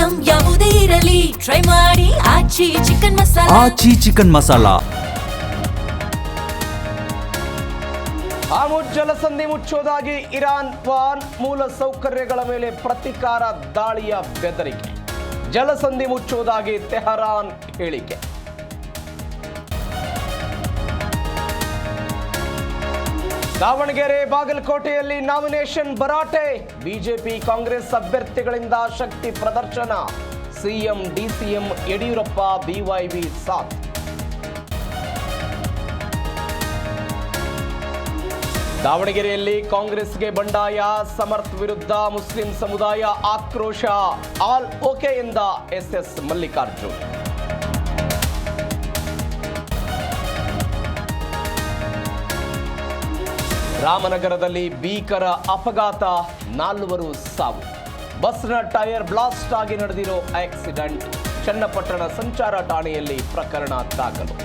Item ಯಾವುದೇ ಇರಲಿ try ಮಾಡಿ Aachi chicken masala. Aachi chicken masala. Hormuz ಜಲಸಂಧಿ ಮುಚ್ಚೋದಾಗಿ ಇರಾನ್ ವಾನ್ ಮೂಲ ಸೌಕರ್ಯಗಳ ಮೇಲೆ ಪ್ರತೀಕಾರ ದಾಳಿಯ ಬೆದರಿಕೆ. ಜಲಸಂಧಿ ಮುಚ್ಚೋದಾಗಿ ತೆಹರಾನ್ ಹೇಳಿಕೆ. ದಾವಣಗೆರೆ ಬಾಗಲಕೋಟೆಯಲ್ಲಿ ನಾಮಿನೇಷನ್ ಭರಾಟೆ. ಬಿಜೆಪಿ ಕಾಂಗ್ರೆಸ್ ಅಭ್ಯರ್ಥಿಗಳಿಂದ ಶಕ್ತಿ ಪ್ರದರ್ಶನ. ಸಿಎಂ ಡಿಸಿಎಂ ಯಡಿಯೂರಪ್ಪ ಬಿವೈಬಿ ಸಾಥ್. ದಾವಣಗೆರೆಯಲ್ಲಿ ಕಾಂಗ್ರೆಸ್ಗೆ ಬಂಡಾಯ. ಸಮರ್ಥ್ ವಿರುದ್ಧ ಮುಸ್ಲಿಂ ಸಮುದಾಯ ಆಕ್ರೋಶ. ಆಲ್ ಓಕೆ ಎಂದ ಎಸ್ಎಸ್ ಮಲ್ಲಿಕಾರ್ಜುನ್. ರಾಮನಗರದಲ್ಲಿ ಭೀಕರ ಅಪಘಾತ, 4 ಸಾವು. ಬಸ್ನ ಟೈರ್ ಬ್ಲಾಸ್ಟ್ ಆಗಿ ನಡೆದಿರೋ ಆಕ್ಸಿಡೆಂಟ್. ಚನ್ನಪಟ್ಟಣ ಸಂಚಾರ ಠಾಣೆಯಲ್ಲಿ ಪ್ರಕರಣ ದಾಖಲು.